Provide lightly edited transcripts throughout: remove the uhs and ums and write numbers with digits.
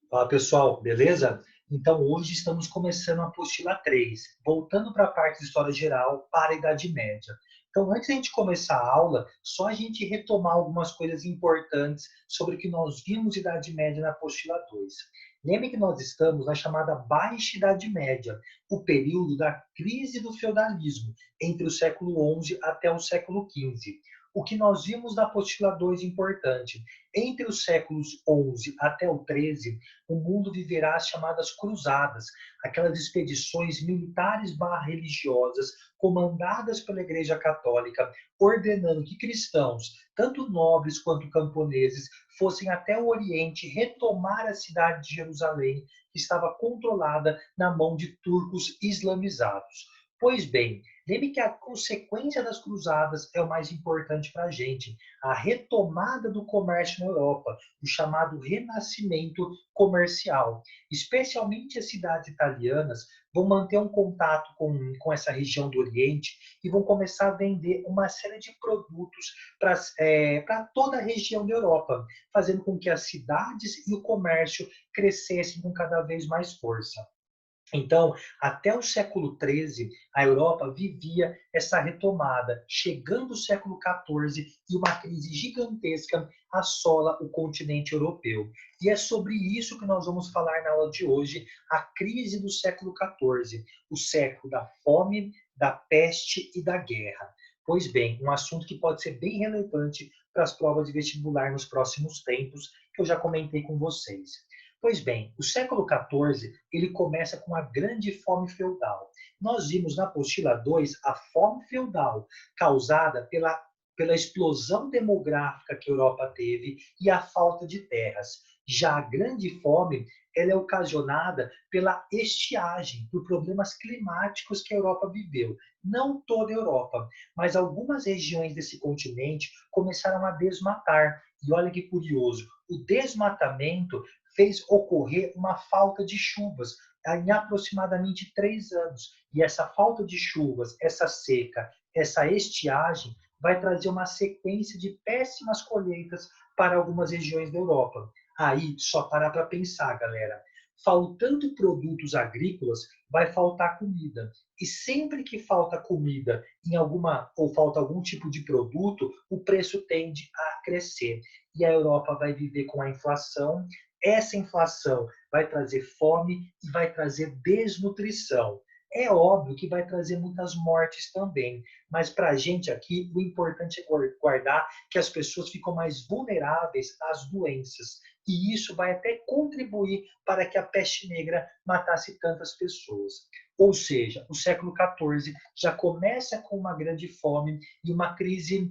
Fala pessoal, beleza? Então hoje estamos começando a apostila 3, voltando para a parte de história geral para a Idade Média. Então antes de a gente começar a aula, só a gente retomar algumas coisas importantes sobre o que nós vimos de Idade Média na apostila 2. Lembre que nós estamos na chamada Baixa Idade Média, o período da crise do feudalismo, entre o século XI até o século XV. O que nós vimos na apostila 2 importante, entre os séculos XI até o XIII, o mundo viverá as chamadas cruzadas, aquelas expedições militares barra religiosas comandadas pela Igreja Católica, ordenando que cristãos, tanto nobres quanto camponeses, fossem até o Oriente retomar a cidade de Jerusalém, que estava controlada na mão de turcos islamizados. Pois bem, lembre que a consequência das cruzadas é o mais importante para a gente, a retomada do comércio na Europa, o chamado renascimento comercial. Especialmente as cidades italianas vão manter um contato com essa região do Oriente e vão começar a vender uma série de produtos para toda a região da Europa, fazendo com que as cidades e o comércio crescessem com cada vez mais força. Então, até o século XIII, a Europa vivia essa retomada. Chegando o século XIV e uma crise gigantesca assola o continente europeu. E é sobre isso que nós vamos falar na aula de hoje, a crise do século XIV, o século da fome, da peste e da guerra. Pois bem, um assunto que pode ser bem relevante para as provas de vestibular nos próximos tempos, que eu já comentei com vocês. Pois bem, o século XIV ele começa com a grande fome feudal. Nós vimos na apostila 2 a fome feudal causada pela explosão demográfica que a Europa teve e a falta de terras. Já a grande fome ela é ocasionada pela estiagem, por problemas climáticos que a Europa viveu. Não toda a Europa, mas algumas regiões desse continente começaram a desmatar. E olha que curioso, o desmatamento fez ocorrer uma falta de chuvas em aproximadamente 3 anos. E essa falta de chuvas, essa seca, essa estiagem, vai trazer uma sequência de péssimas colheitas para algumas regiões da Europa. Aí, só parar para pensar, galera. Faltando produtos agrícolas, vai faltar comida. E sempre que falta comida em alguma ou falta algum tipo de produto, o preço tende a crescer. E a Europa vai viver com a inflação. Essa inflação vai trazer fome e vai trazer desnutrição. É óbvio que vai trazer muitas mortes também, mas para a gente aqui, o importante é guardar que as pessoas ficam mais vulneráveis às doenças. E isso vai até contribuir para que a peste negra matasse tantas pessoas. Ou seja, o século XIV já começa com uma grande fome e uma crise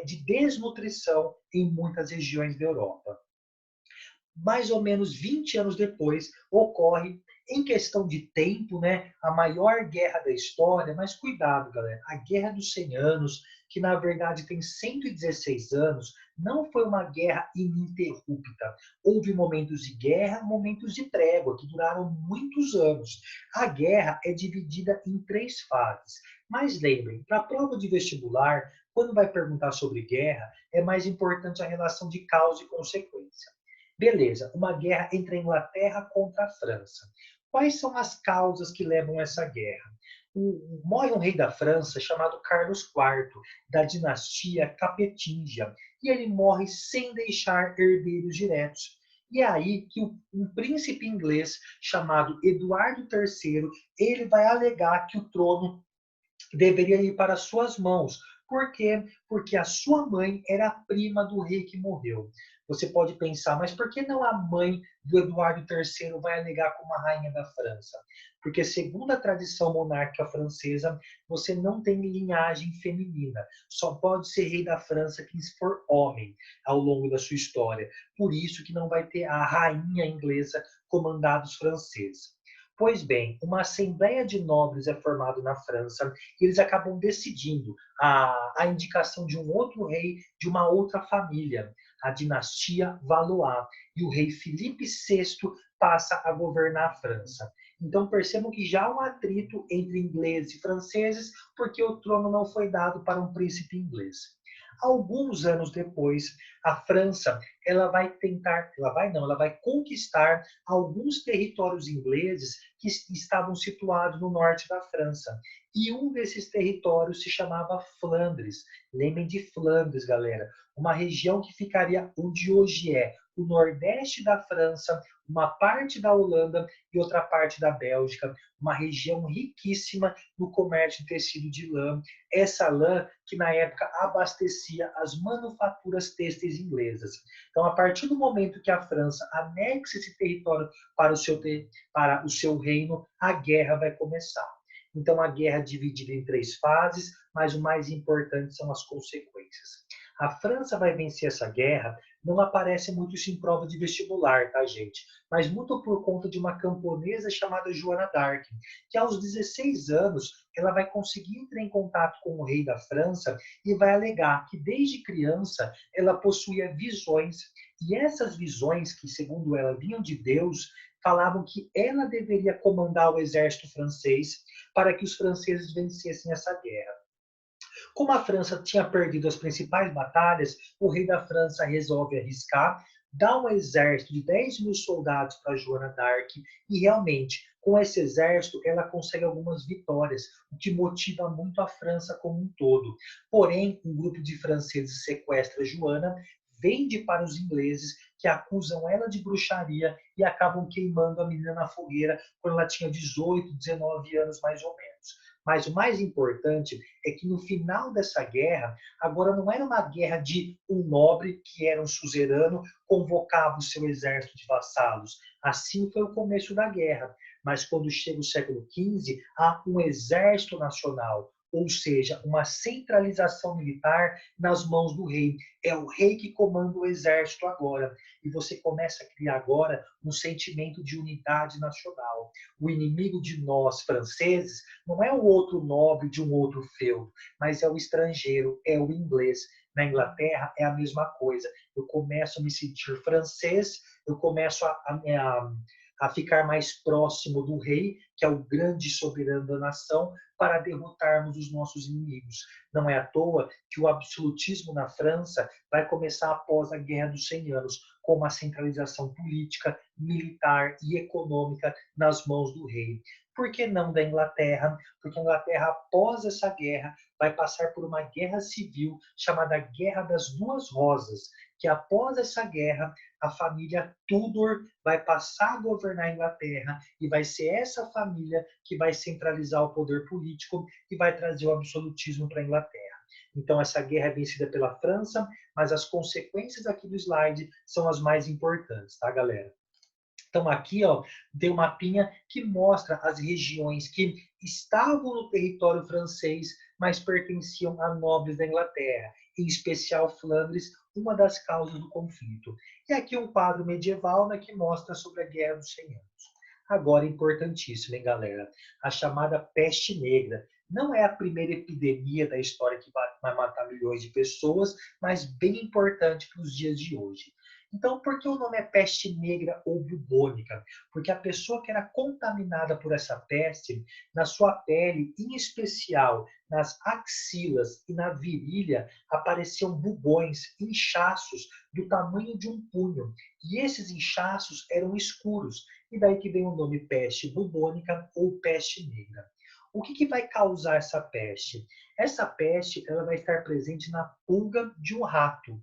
de desnutrição em muitas regiões da Europa. Mais ou menos 20 anos depois, ocorre, em questão de tempo, né, a maior guerra da história, mas cuidado, galera, a Guerra dos 100 Anos, que na verdade tem 116 anos, não foi uma guerra ininterrupta. Houve momentos de guerra, momentos de trégua, que duraram muitos anos. A guerra é dividida em 3 fases. Mas lembrem, para a prova de vestibular, quando vai perguntar sobre guerra, é mais importante a relação de causa e consequência. Beleza, uma guerra entre a Inglaterra contra a França. Quais são as causas que levam a essa guerra? Morre um rei da França chamado Carlos IV, da dinastia Capetingia, e ele morre sem deixar herdeiros diretos. E é aí que um príncipe inglês chamado Eduardo III, ele vai alegar que o trono deveria ir para suas mãos. Por quê? Porque a sua mãe era a prima do rei que morreu. Você pode pensar, mas por que não a mãe do Eduardo III vai alegar como a rainha da França? Porque, segundo a tradição monárquica francesa, você não tem linhagem feminina. Só pode ser rei da França quem for homem ao longo da sua história. Por isso que não vai ter a rainha inglesa comandar os franceses. Pois bem, uma assembleia de nobres é formada na França e eles acabam decidindo a indicação de um outro rei de uma outra família, a dinastia Valois, e o rei Filipe VI passa a governar a França. Então percebam que já há um atrito entre ingleses e franceses, porque o trono não foi dado para um príncipe inglês. Alguns anos depois, a França, ela vai tentar, ela vai não, ela vai conquistar alguns territórios ingleses que estavam situados no norte da França. E um desses territórios se chamava Flandres. Lembrem de Flandres, galera. Uma região que ficaria onde hoje é o nordeste da França, uma parte da Holanda e outra parte da Bélgica. Uma região riquíssima no comércio de tecido de lã. Essa lã que na época abastecia as manufaturas têxteis inglesas. Então, a partir do momento que a França anexa esse território para o seu reino, a guerra vai começar. Então, a guerra é dividida em 3 fases, mas o mais importante são as consequências. A França vai vencer essa guerra, não aparece muito isso em prova de vestibular, tá, gente? Mas muito por conta de uma camponesa chamada Joana d'Arc, que aos 16 anos ela vai conseguir entrar em contato com o rei da França e vai alegar que desde criança ela possuía visões, e essas visões, que segundo ela vinham de Deus, falavam que ela deveria comandar o exército francês para que os franceses vencessem essa guerra. Como a França tinha perdido as principais batalhas, o rei da França resolve arriscar, dá um exército de 10 mil soldados para Joana d'Arc e realmente, com esse exército, ela consegue algumas vitórias, o que motiva muito a França como um todo. Porém, um grupo de franceses sequestra Joana, vende para os ingleses, que acusam ela de bruxaria e acabam queimando a menina na fogueira quando ela tinha 18, 19 anos mais ou menos. Mas o mais importante é que no final dessa guerra, agora não era uma guerra de um nobre, que era um suzerano, convocava o seu exército de vassalos. Assim foi o começo da guerra. Mas quando chega o século XV, há um exército nacional, ou seja, uma centralização militar nas mãos do rei. É o rei que comanda o exército agora. E você começa a criar agora um sentimento de unidade nacional. O inimigo de nós, franceses, não é o outro nobre de um outro feudo, mas é o estrangeiro, é o inglês. Na Inglaterra é a mesma coisa. Eu começo a me sentir francês, eu começo a ficar mais próximo do rei, que é o grande soberano da nação, para derrotarmos os nossos inimigos. Não é à toa que o absolutismo na França vai começar após a Guerra dos 100 Anos, com uma centralização política, militar e econômica nas mãos do rei. Por que não da Inglaterra? Porque a Inglaterra, após essa guerra, vai passar por uma guerra civil chamada Guerra das Duas Rosas, que após essa guerra, a família Tudor vai passar a governar a Inglaterra e vai ser essa família que vai centralizar o poder político e vai trazer o absolutismo para a Inglaterra. Então, essa guerra é vencida pela França, mas as consequências aqui do slide são as mais importantes, tá, galera? Então, aqui, ó, tem um mapinha que mostra as regiões que estavam no território francês, mas pertenciam a nobres da Inglaterra, em especial Flandres, uma das causas do conflito. E aqui um quadro medieval, né, que mostra sobre a Guerra dos 100 Anos. Agora, importantíssimo, hein, galera? A chamada peste negra. Não é a primeira epidemia da história que vai matar milhões de pessoas, mas bem importante para os dias de hoje. Então, por que o nome é peste negra ou bubônica? Porque a pessoa que era contaminada por essa peste, na sua pele, em especial nas axilas e na virilha, apareciam bubões, inchaços do tamanho de um punho. E esses inchaços eram escuros. E daí que vem o nome peste bubônica ou peste negra. O que vai causar essa peste? Essa peste ela vai estar presente na pulga de um rato.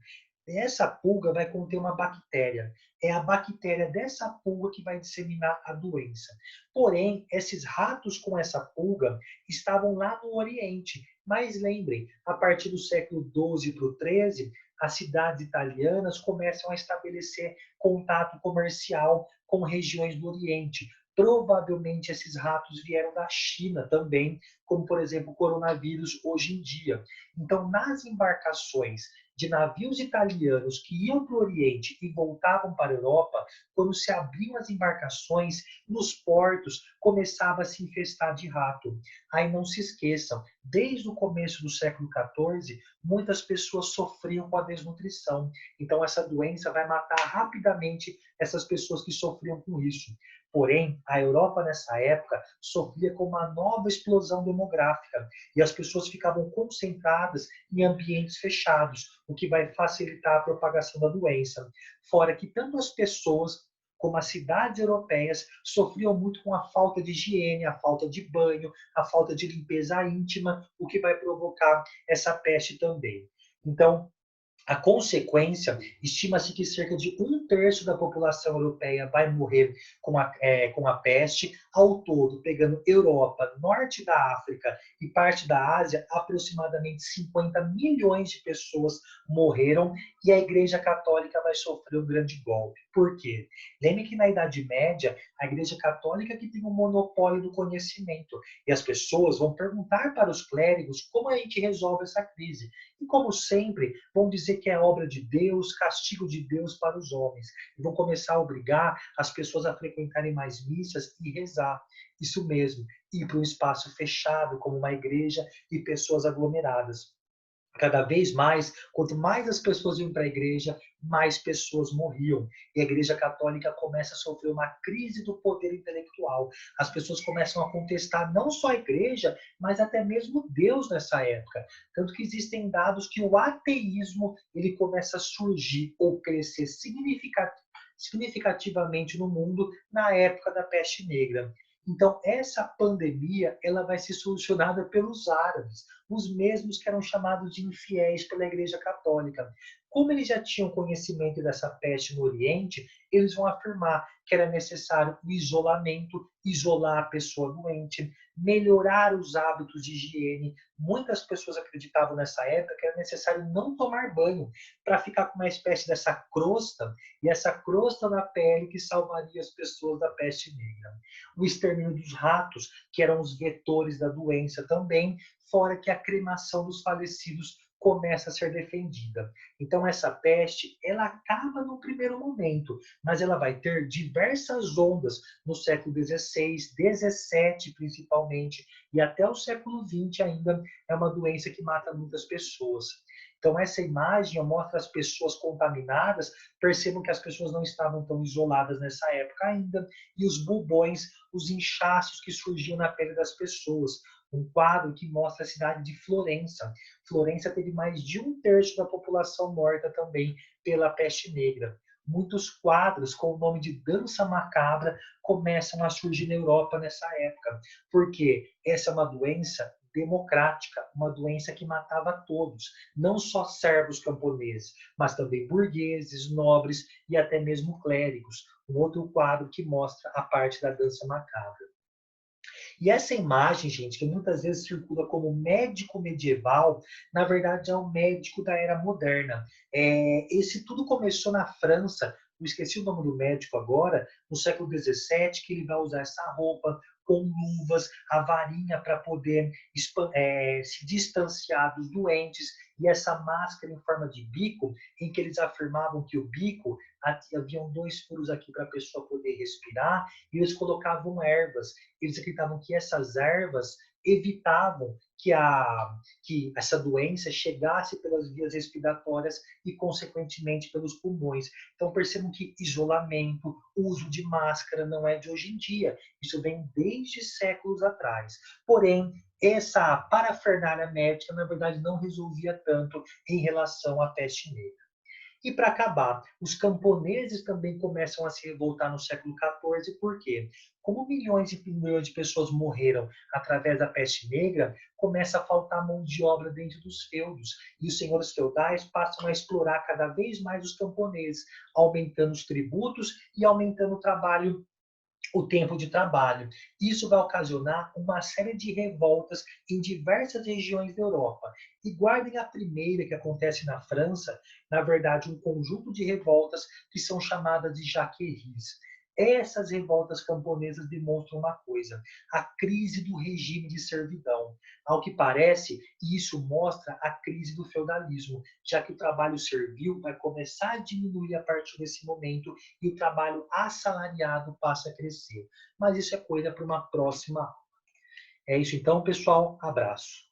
Essa pulga vai conter uma bactéria. É a bactéria dessa pulga que vai disseminar a doença. Porém, esses ratos com essa pulga estavam lá no Oriente. Mas lembrem, a partir do século XII para o XIII, as cidades italianas começam a estabelecer contato comercial com regiões do Oriente. Provavelmente esses ratos vieram da China também, como por exemplo o coronavírus hoje em dia. Então, nas embarcações de navios italianos que iam para o Oriente e voltavam para a Europa, quando se abriam as embarcações nos portos, começava a se infestar de rato. Aí não se esqueçam, desde o começo do século XIV, muitas pessoas sofriam com a desnutrição. Então essa doença vai matar rapidamente essas pessoas que sofriam com isso. Porém, a Europa nessa época sofria com uma nova explosão demográfica e as pessoas ficavam concentradas em ambientes fechados, o que vai facilitar a propagação da doença. Fora que tanto as pessoas como as cidades europeias sofriam muito com a falta de higiene, a falta de banho, a falta de limpeza íntima, o que vai provocar essa peste também. Então, a consequência, estima-se que cerca de um terço da população europeia vai morrer com a peste. Ao todo, pegando Europa, norte da África e parte da Ásia, aproximadamente 50 milhões de pessoas morreram e a Igreja Católica vai sofrer um grande golpe. Por quê? Lembre que na Idade Média, a Igreja Católica que tem o monopólio do conhecimento e as pessoas vão perguntar para os clérigos como a gente resolve essa crise. E como sempre, vão dizer que é obra de Deus, castigo de Deus para os homens. E vão começar a obrigar as pessoas a frequentarem mais missas e rezar. Isso mesmo, ir para um espaço fechado, como uma igreja, e pessoas aglomeradas. Cada vez mais, quanto mais as pessoas iam para a igreja, mais pessoas morriam. E a Igreja Católica começa a sofrer uma crise do poder intelectual. As pessoas começam a contestar não só a igreja, mas até mesmo Deus nessa época. Tanto que existem dados que o ateísmo ele começa a surgir ou crescer significativamente no mundo na época da peste negra. Então, essa pandemia ela vai ser solucionada pelos árabes, os mesmos que eram chamados de infiéis pela Igreja Católica. Como eles já tinham conhecimento dessa peste no Oriente, eles vão afirmar que era necessário o isolamento, isolar a pessoa doente, melhorar os hábitos de higiene. Muitas pessoas acreditavam nessa época que era necessário não tomar banho para ficar com uma espécie dessa crosta, e essa crosta na pele que salvaria as pessoas da peste negra. O extermínio dos ratos, que eram os vetores da doença também, fora que a cremação dos falecidos começa a ser defendida. Então essa peste, ela acaba no primeiro momento, mas ela vai ter diversas ondas no século XVI, XVII principalmente, e até o século XX ainda é uma doença que mata muitas pessoas. Então essa imagem mostra as pessoas contaminadas, percebam que as pessoas não estavam tão isoladas nessa época ainda, e os bubões, os inchaços que surgiam na pele das pessoas. Um quadro que mostra a cidade de Florença. Florença teve mais de um terço da população morta também pela peste negra. Muitos quadros com o nome de dança macabra começam a surgir na Europa nessa época, porque essa é uma doença democrática, uma doença que matava todos, não só servos camponeses, mas também burgueses, nobres e até mesmo clérigos. Um outro quadro que mostra a parte da dança macabra. E essa imagem, gente, que muitas vezes circula como médico medieval, na verdade é um médico da era moderna. Esse tudo começou na França, eu esqueci o nome do médico agora, no século XVII, que ele vai usar essa roupa com luvas, a varinha para poder se distanciar dos doentes, e essa máscara em forma de bico, em que eles afirmavam que o bico, haviam dois furos aqui para a pessoa poder respirar, e eles colocavam ervas. Eles acreditavam que essas ervas evitavam que essa doença chegasse pelas vias respiratórias e, consequentemente, pelos pulmões. Então, percebam que isolamento, uso de máscara não é de hoje em dia. Isso vem desde séculos atrás. Porém, essa parafernália médica, na verdade, não resolvia tanto em relação à peste negra. E para acabar, os camponeses também começam a se revoltar no século XIV, por quê? Como milhões e milhões de pessoas morreram através da peste negra, começa a faltar mão de obra dentro dos feudos, e os senhores feudais passam a explorar cada vez mais os camponeses, aumentando os tributos e aumentando o tempo de trabalho. Isso vai ocasionar uma série de revoltas em diversas regiões da Europa. E guardem a primeira, que acontece na França, na verdade, um conjunto de revoltas que são chamadas de jaqueries. Essas revoltas camponesas demonstram uma coisa: a crise do regime de servidão. Ao que parece, isso mostra a crise do feudalismo, já que o trabalho servil vai começar a diminuir a partir desse momento e o trabalho assalariado passa a crescer. Mas isso é coisa para uma próxima. É isso então, pessoal. Abraço.